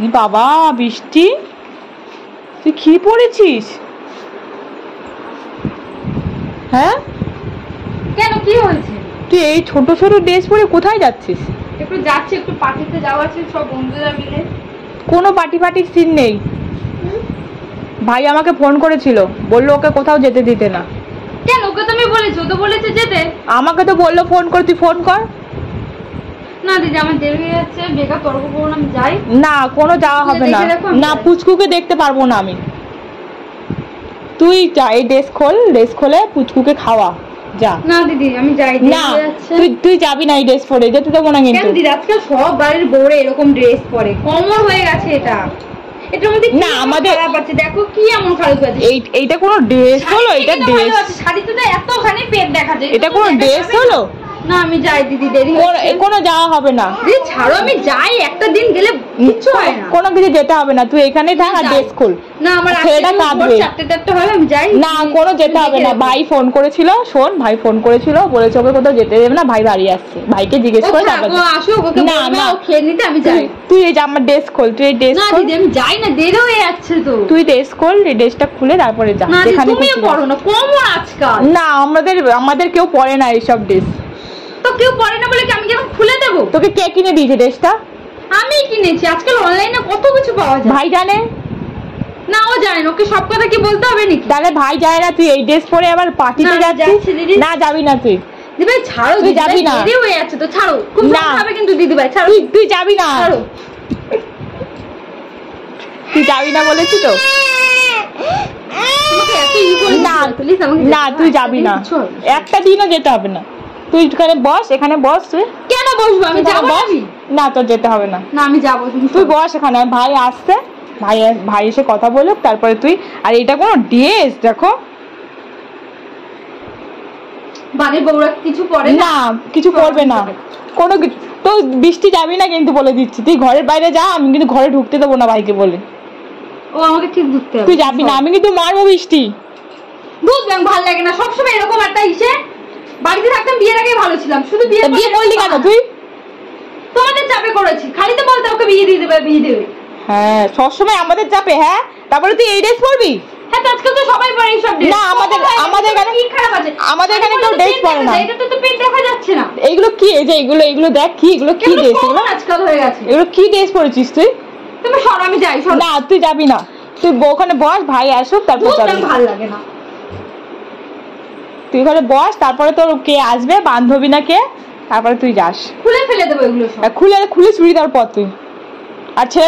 বাবা বৃষ্টি, তুই কি পড়েছিস? হ্যাঁ কেন, কি হয়েছে? তুই এই ছোট ছোট ড্রেস পরে কোথায় যাচ্ছিস? একটু যাচ্ছি, একটু পার্টিতে যাওয়া আছে সব বন্ধুরা মিলে। কোনো পার্টির সিন নেই। ভাই আমাকে ফোন করেছিল, বললো ওকে কোথাও যেতে দিতে না। কেন, ওকে তুমি বলেছো? তো বলেছে যেতে। আমাকে তো বললো ফোন কর, তুই ফোন কর। না দিদি, আমার দেরি হয়ে যাচ্ছে, বেকার তর্ক করবো না, আমি যাই। না কোনো যাওয়া হবে না। না পুচকুকে দেখতে পারবো না আমি। তুই যা, এই ড্রেস খোলে পুচকুকে খাওয়া যা। না দিদি আমি যাই। না তুই যাবি না এই ড্রেস পরে, যেতে দেবো না কিন্তু। দিদি আজকাল সব বাড়ির বউরে এরকম ড্রেস পরে, কমন হয়ে গেছে এটা। এটার মধ্যে না আমাদের খারাপ আছে, দেখো কি এমন খারাপ আছে। এইটা কোনো ড্রেস হলো? এটা ড্রেস, শাড়িতে তো এতখানি পেট দেখা যায়, এটা কোনো ড্রেস হলো? না আমি যাই দিদি, দেরি হচ্ছে। কোনো যাওয়া হবে না দিদি ছাড়ো, আমি যাই, একটা দিন গেলে কিচ্ছু হয় না। কোনো কিছু যেতে হবে না, তুই এখানেই থাক আর ড্রেস খোল। না আমার ছেলেটা কাঁদবে। 4টা হবে, আমি যাই। না কোনো যেতে হবে না। ভাই ফোন করেছিল, শোন ভাই ফোন করেছিল, বলেছে ওকে কোথাও যেতে দেবে না, ভাই বাড়ি আসছে, ভাইকে জিজ্ঞেস করে তারপর আসো, ওকে না না খেয়ে নিতে, আমি যাই। তুই এই যে আমার ড্রেস খোল, তুই এই ড্রেস না খোল। দিদি আমি যাই না, দেরি হয়ে যাচ্ছে তো। তুই ড্রেস খোল, এই ড্রেসটা খুলে তারপরে যা। না দিদি তুমি পরো না, কমন আজকাল। না আমাদের কেউ পরে না এইসব ড্রেস। তো কেউ পরে না বলে কি আমি কেন খুলে দেবো? তোকে কে কিনে দিয়েছে ড্রেসটা? আমি কিনেছি। আজকাল অনলাইনে কত কিছু পাওয়া যায়। ভাই জানে না? ও জানে না, ওকে সব কথা কি বলতে হবে নাকি? তাহলে ভাই যায় না, তুই এই ড্রেস পরে আবার পার্টিতে যাচ্ছিস? না যাবি না তুই। দিদি ভাই ছাড়ো, তুই যাবি না। দেরি হয়ে যাচ্ছে তো, ছাড়ো। খুব না হবে কিন্তু দিদি ভাই, ছাড়ো। তুই যাবি না। ছাড়ো, তুই যাবি না বলেছি তো। না তুই যাবি না, একটা দিনও যেতে হবে না। তুই এখানে বস, এখানে বস। তুই কেন বসবো? আমি যাবো। না তোর যেতে হবে না। না আমি যাবো, তুই বস এখানে, ভাই আসছে, ভাই এসে কথা বলুক তারপরে তুই। আর এটা কোনো ড্রেস দেখো, বাড়ির বউরা কিছু পরে না কিছু করবে না কোনো কিছু। তো বৃষ্টি যাবি না কিন্তু বলে দিচ্ছি, তুই ঘরের বাইরে যা, আমি কিন্তু ঘরে ঢুকতে দেবো না ভাইকে বলে। ও আমাকে ঠিক ঢুকতে হবে। তুই যাবি না, আমি কিন্তু মারবো বৃষ্টি। বুঝলাম, ভালো লাগে না সবসময় এরকম একটা ইসে। বাড়িতে থাকতাম, বিয়ের আগে ভালো ছিলাম, শুধু বিয়ে করলি কেন তুই? তোমাদের চাপে করেছি, খালি তো বলতে ওকে বিয়ে দিয়ে দেবে, বিয়ে দেবে। হ্যাঁ সবসময় আমাদের চাপে। হ্যাঁ তারপরে তুই এই ড্রেস পরবি? হ্যাঁ আজকাল তো সবাই পরে এইসব ড্রেস। না আমাদের এখানে কি খারাপ আছে? আমাদের এখানে কেউ ড্রেস পরে না। এটা তো পেট দেখা যাচ্ছে না। এইগুলো কি? এই যে এগুলো দেখ, কি এগুলো কি ড্রেস? এগুলো আজকাল হয়ে গেছে। এগুলো কি ড্রেস পরেছিস তুই? তুমি সর, আমি যাই। না তুই যাবি না, তুই ওখানে বস, ভাই আসুক তারপর যাবি। ভালো লাগে না। তুই ওখানে বস, তারপরে তোর কে আসবে, বান্ধবী না কে, তারপরে তুই যাস। খুলে ফেলে দেবো এগুলো সব। খুলে চুড়িদার পর তুই। আর ছেলে